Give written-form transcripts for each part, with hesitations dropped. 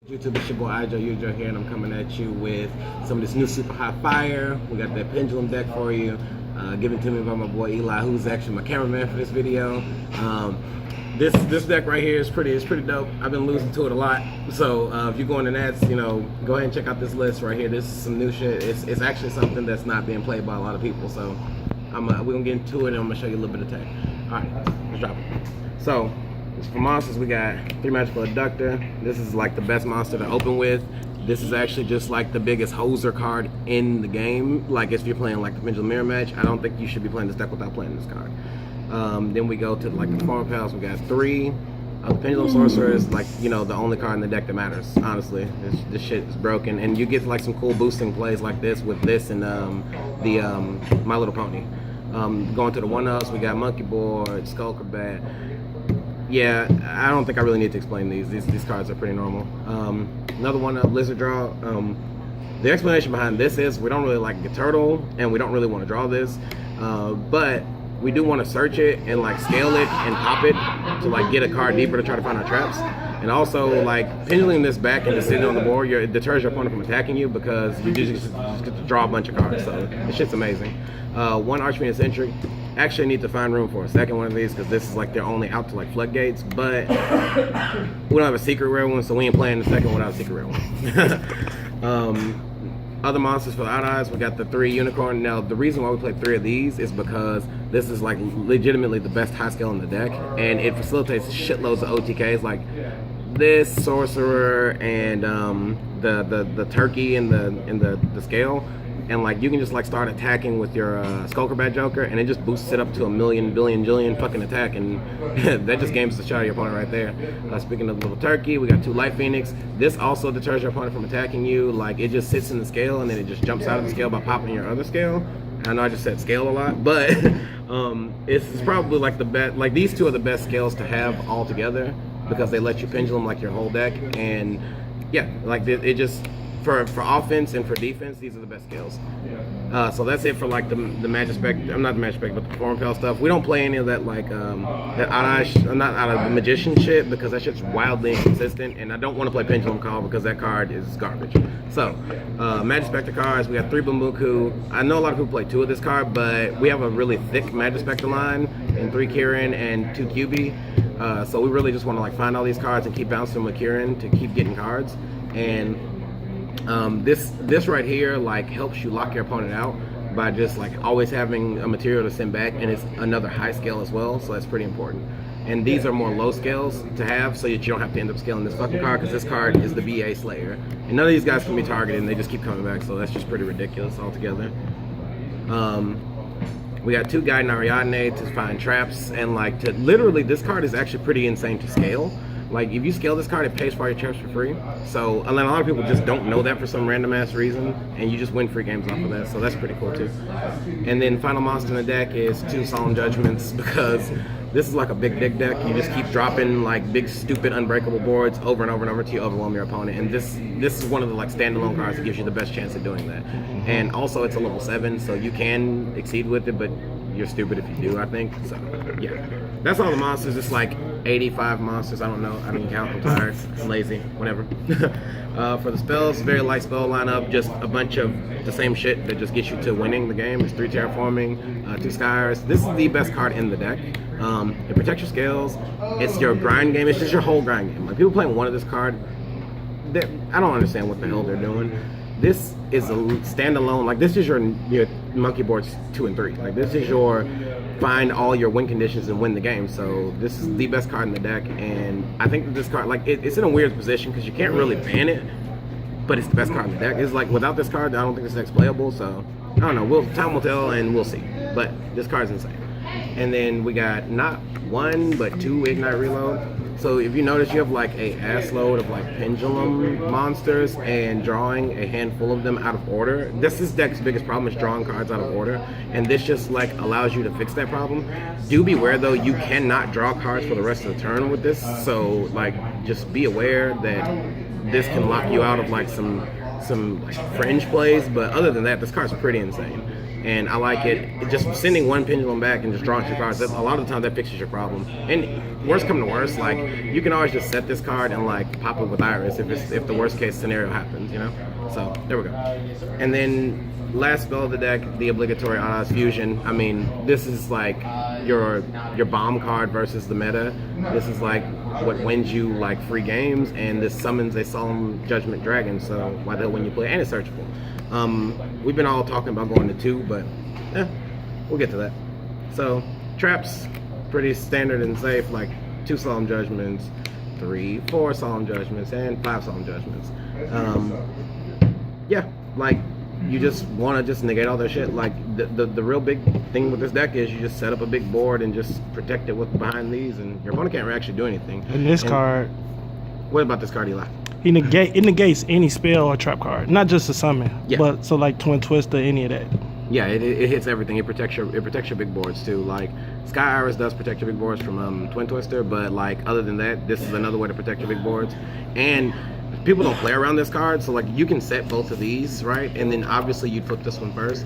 YouTube, it's your boy yugioh here, and I'm coming at you with some of this new super high fire. We got that pendulum deck for you, given to me by my boy Eli, who's actually my cameraman for this video. This deck right here is pretty dope. I've been losing to it a lot, so if you go in the nets, you know, go ahead and check out this list right here. This is some new shit. It's actually something that's not being played by a lot of people, so we're gonna get into it, and I'm gonna show you a little bit of tech. All right, let's drop it. So for monsters, we got 3 Magical Abductor. This is like the best monster to open with. This is actually just like the biggest hoser card in the game. Like if you're playing like the Pendulum Mirror Match, I don't think you should be playing this deck without playing this card. Then we go to like the Performance Pals. We got 3. The Pendulum Sorcerer is like, you know, the only card in the deck that matters, honestly. This shit is broken. And you get like some cool boosting plays like this with this and My Little Pony. Going to the 1-ups, we got Monkey Board, Skull Combat. Yeah, I don't think I really need to explain these. These cards are pretty normal. Another one, Blizzard Draw. The explanation behind this is we don't really like a turtle, and we don't really want to draw this, but we do want to search it and like scale it and pop it to like get a card deeper to try to find our traps. And also like pendulum this back and just sitting on the board, it deters your opponent from attacking you because you just get to draw a bunch of cards. So this shit's amazing. 1 Archfiend Eccentric. Actually need to find room for a second one of these because this is like they're only out to like floodgates, but we don't have a secret rare one, so we ain't playing the second one without a secret rare one. Other monsters for the Odd Eyes, we got the 3 Unicorn. Now the reason why we play 3 of these is because this is like legitimately the best high scale in the deck, and it facilitates shitloads of OTKs like this Sorcerer and the Turkey and the scale. And like you can just like start attacking with your Skullcrabat Joker, and it just boosts it up to a million, billion, jillion fucking attack, and that just games the shot of your opponent right there. Speaking of Little Turkey, we got 2 Light Phoenix. This also deters your opponent from attacking you. Like it just sits in the scale, and then it just jumps out of the scale by popping your other scale. I know I just said scale a lot, but it's probably like the best. Like these 2 are the best scales to have all together because they let you pendulum like your whole deck, and yeah, like it just. For offense and for defense, these are the best skills. So that's it for like the Majespecter. I'm not the Majespecter, but the Performance Pal stuff. We don't play any of that like that not out of the Magician shit because that shit's wildly inconsistent, and I don't want to play Pendulum Call because that card is garbage. So Majespecter cards, we got 3 Bumbuku. I know a lot of people play 2 of this card, but we have a really thick Majespecter line and 3 Kirin and 2 QB. So we really just want to like find all these cards and keep bouncing with Kirin to keep getting cards. And this right here like helps you lock your opponent out by just like always having a material to send back, and it's another high scale as well, so that's pretty important. And these are more low scales to have so that you don't have to end up scaling this fucking card, because this card is the BA Slayer, and none of these guys can be targeted and they just keep coming back, so that's just pretty ridiculous altogether. We got 2 Guiding Ariadne to find traps, and like to literally this card is actually pretty insane to scale. Like if you scale this card, it pays for your traps for free. So, and a lot of people just don't know that for some random ass reason, and you just win free games off of that. So that's pretty cool too. And then final monster in the deck is 2 Solemn Judgments, because this is like a big deck. You just keep dropping like big stupid unbreakable boards over and over and over till you overwhelm your opponent. And this is one of the like standalone cards that gives you the best chance of doing that. And also it's a level 7, so you can exceed with it, but you're stupid if you do, I think. So yeah, that's all the monsters. It's like 85 monsters. I don't know, I didn't count, I'm tired, I'm lazy, whatever. For the spells, very light spell lineup, just a bunch of the same shit that just gets you to winning the game. It's 3 Terraforming, 2 Skyers. This is the best card in the deck. It protects your scales, it's your grind game, it's just your whole grind game. Like people playing 1 of this card, I don't understand what the hell they're doing. This is a standalone, like this is your monkey boards 2 and 3. Like this is your find all your win conditions and win the game. So this is the best card in the deck, and I think that this card, like it's in a weird position because you can't really ban it, but it's the best card in the deck. It's like without this card, I don't think this deck's playable. So I don't know. Time will tell, and we'll see. But this card's insane. And then we got not 1 but 2 Ignite Reload. So if you notice, you have like a ass load of like pendulum monsters and drawing a handful of them out of order. This deck's biggest problem is drawing cards out of order, and this just like allows you to fix that problem. Do beware though, you cannot draw cards for the rest of the turn with this, so like just be aware that this can lock you out of like some like fringe plays, but other than that, this card's pretty insane. and I like it. Just sending one pendulum back and just drawing 2 cards, a lot of the time that fixes your problem. And worst come to worst, like, you can always just set this card and like pop it with Iris if the worst case scenario happens, you know? So there we go. And then last spell of the deck, the obligatory Odds Fusion. I mean, this is like your bomb card versus the meta. This is like what wins you like free games, and this summons a Solemn Judgment Dragon, so why the hell when you play, and it's searchable. We've been all talking about going to 2, but we'll get to that. So traps, pretty standard and safe, like 2 Solemn Judgments, 3, 4 Solemn Judgments, and 5 Solemn Judgments. Yeah, like, you just want to just negate all that shit. Like, the real big thing with this deck is you just set up a big board and just protect it with behind these, and your opponent can't actually do anything. And this card... What about this card, Eli? It negates any spell or trap card, not just a summon. Yeah. But so like Twin Twister, any of that. Yeah, it hits everything. It protects your big boards too. Like, Sky Iris does protect your big boards from Twin Twister, but like other than that, this is another way to protect your big boards. And people don't play around this card, so like you can set both of these, right? And then obviously you'd flip this one first,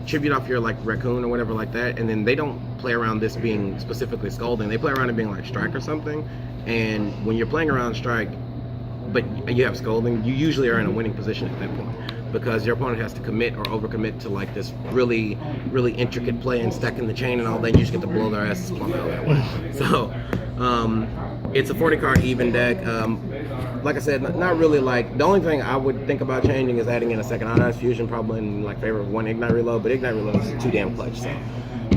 tribute off your like raccoon or whatever like that, and then they don't play around this being specifically Scolding. They play around it being like Strike or something. And when you're playing around Strike, but you have Scolding, you usually are in a winning position at that point, because your opponent has to commit or overcommit to like this really, really intricate play and stacking the chain and all that, and you just get to blow their asses plumb out that way. So it's a 40 card even deck. Like I said, not really like, the only thing I would think about changing is adding in a second Odds Fusion, probably in like favor of 1 Ignite Reload, but Ignite Reload is too damn clutch. So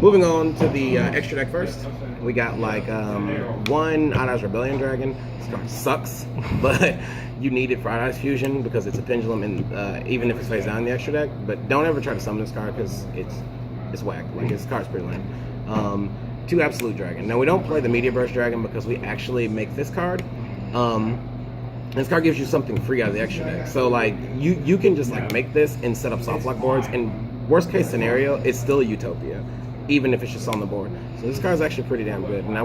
moving on to the extra deck first, we got like 1 Odds Rebellion Dragon. This card sucks, but you need it for Odds Fusion because it's a pendulum, and even if it's face down in the extra deck. But don't ever try to summon this card because it's whack. Like, this card's pretty lame. 2 Absolute Dragon. Now we don't play the Media Burst Dragon because we actually make this card. This card gives you something free out of the extra deck. So like you can just like make this and set up soft lock boards, and worst case scenario, it's still a Utopia, even if it's just on the board. So this card is actually pretty damn good, and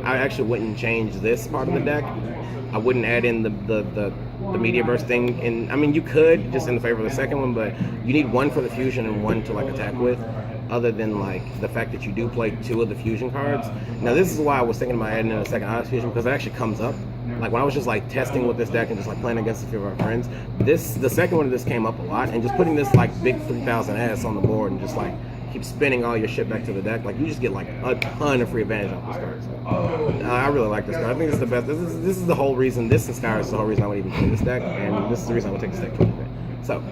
I actually wouldn't change this part of the deck. I wouldn't add in the Media Burst thing, and I mean you could just in the favor of the second one, but you need 1 for the fusion and 1 to like attack with. Other than like the fact that you do play 2 of the fusion cards. Now this is why I was thinking about adding in a second Odds Fusion, because it actually comes up. Like when I was just like testing with this deck and just like playing against a few of our friends, the second one of this came up a lot, and just putting this like big 3,000 ass on the board and just like keep spinning all your shit back to the deck, like you just get like a ton of free advantage off this card. So, I really like this card. I think this is the best. This is the whole reason. This is Skyrim is the whole reason I would even play this deck, and this is the reason I would take this deck to a bit. So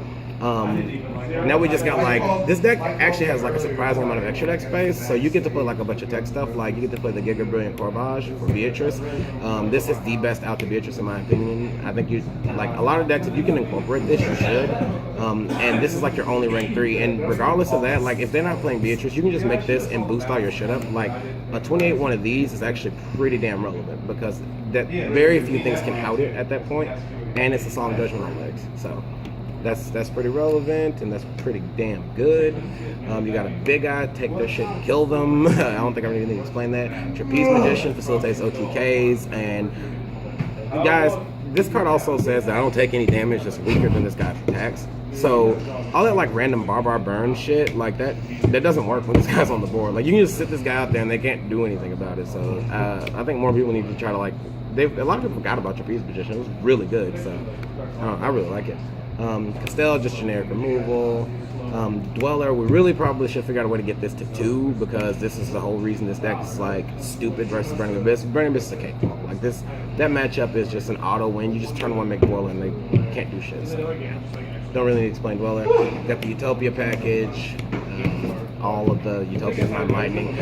now we just got like, this deck actually has like a surprising amount of extra deck space, so you get to play like a bunch of tech stuff. Like you get to play the Giga Brilliant Corbage for Beatrice. This is the best out to Beatrice in my opinion. I think you like a lot of decks, if you can incorporate this, you should. And this is like your only rank 3, and regardless of that, like if they're not playing Beatrice, you can just make this and boost all your shit up. Like a 28 one of these is actually pretty damn relevant, because that very few things can out it at that point, and it's a Solemn Judgment on legs. So that's pretty relevant, and that's pretty damn good. You got a big eye, take their shit and kill them. I don't think I really need to explain that. Trapeze Magician facilitates OTKs, and guys, this card also says that I don't take any damage that's weaker than this guy's attacks. So all that like random barbar burn shit, like that doesn't work when this guy's on the board. Like you can just sit this guy out there and they can't do anything about it. So I think more people need to try to like, a lot of people forgot about Trapeze Magician. It was really good, so I really like it. Castell, just generic removal. Dweller, we really probably should figure out a way to get this to 2, because this is the whole reason this deck is like stupid versus Burning Abyss. Burning Abyss is a cakewalk. Like that matchup is just an auto win. You just turn 1, make Dweller, and they can't do shit. So don't really need to explain Dweller. Got the Utopia package. All of the Utopia Prime Lightning.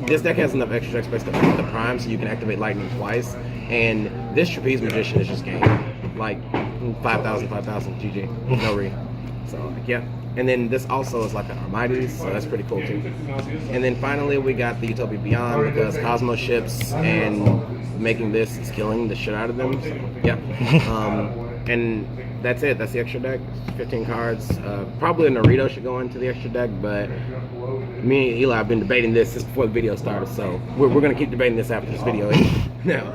This deck has enough extra deck space to put the Prime, so you can activate Lightning twice. And this Trapeze Magician is just game. Like 5,000, GG, no re. So yeah. And then this also is like an Armides, so that's pretty cool too. And then finally we got the Utopia Beyond, because Cosmos ships and making this is killing the shit out of them. So, yeah. And that's it. That's the extra deck. 15 cards. Probably a Naruto should go into the extra deck, but me and Eli have been debating this since before the video started, so we're going to keep debating this after this video. Now,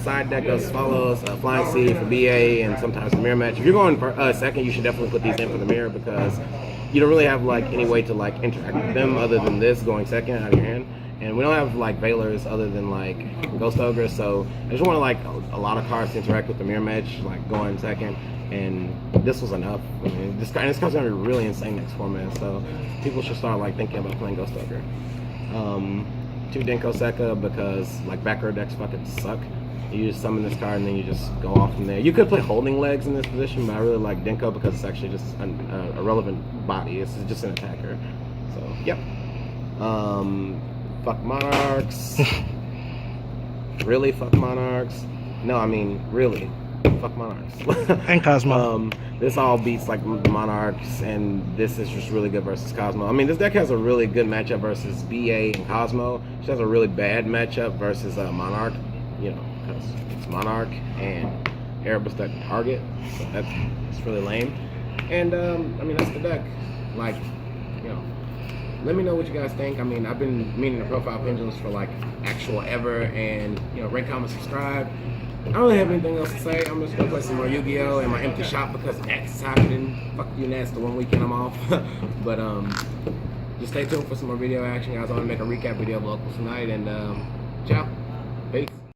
side deck goes as follows. Flying Sea for BA and sometimes the mirror match. If you're going for second, you should definitely put these in for the mirror, because you don't really have like any way to like interact with them other than this going second out of your hand. And we don't have like Valors other than like Ghost Ogre, so I just want like a lot of cards to interact with the Mirror Match, like going second. And this was enough. I mean, this card's gonna be really insane next format, so people should start like thinking about playing Ghost Ogre. 2 Denko Sekka because like back row decks fucking suck. You just summon this card and then you just go off from there. You could play Holding Legs in this position, but I really like Denko because it's actually just a relevant body. It's just an attacker. So, yep. Fuck Monarchs. Really? Fuck Monarchs? No, I mean, really. Fuck Monarchs. And Cosmo. This all beats like the Monarchs, and this is just really good versus Cosmo. I mean, this deck has a really good matchup versus BA and Cosmo. It has a really bad matchup versus Monarch, you know, because it's Monarch and Erebus that target, so it's really lame. And I mean, that's the deck. Like, you know, let me know what you guys think. I mean, I've been meaning to profile pendulums for like actual ever, and you know, rate, comment, subscribe. I don't really have anything else to say. I'm just gonna play some more Yu-Gi-Oh! In my empty shop because X is happening. Fuck you, Nats, the one weekend I'm off. But just stay tuned for some more video action, guys. I want to make a recap video of locals tonight, and ciao. Peace.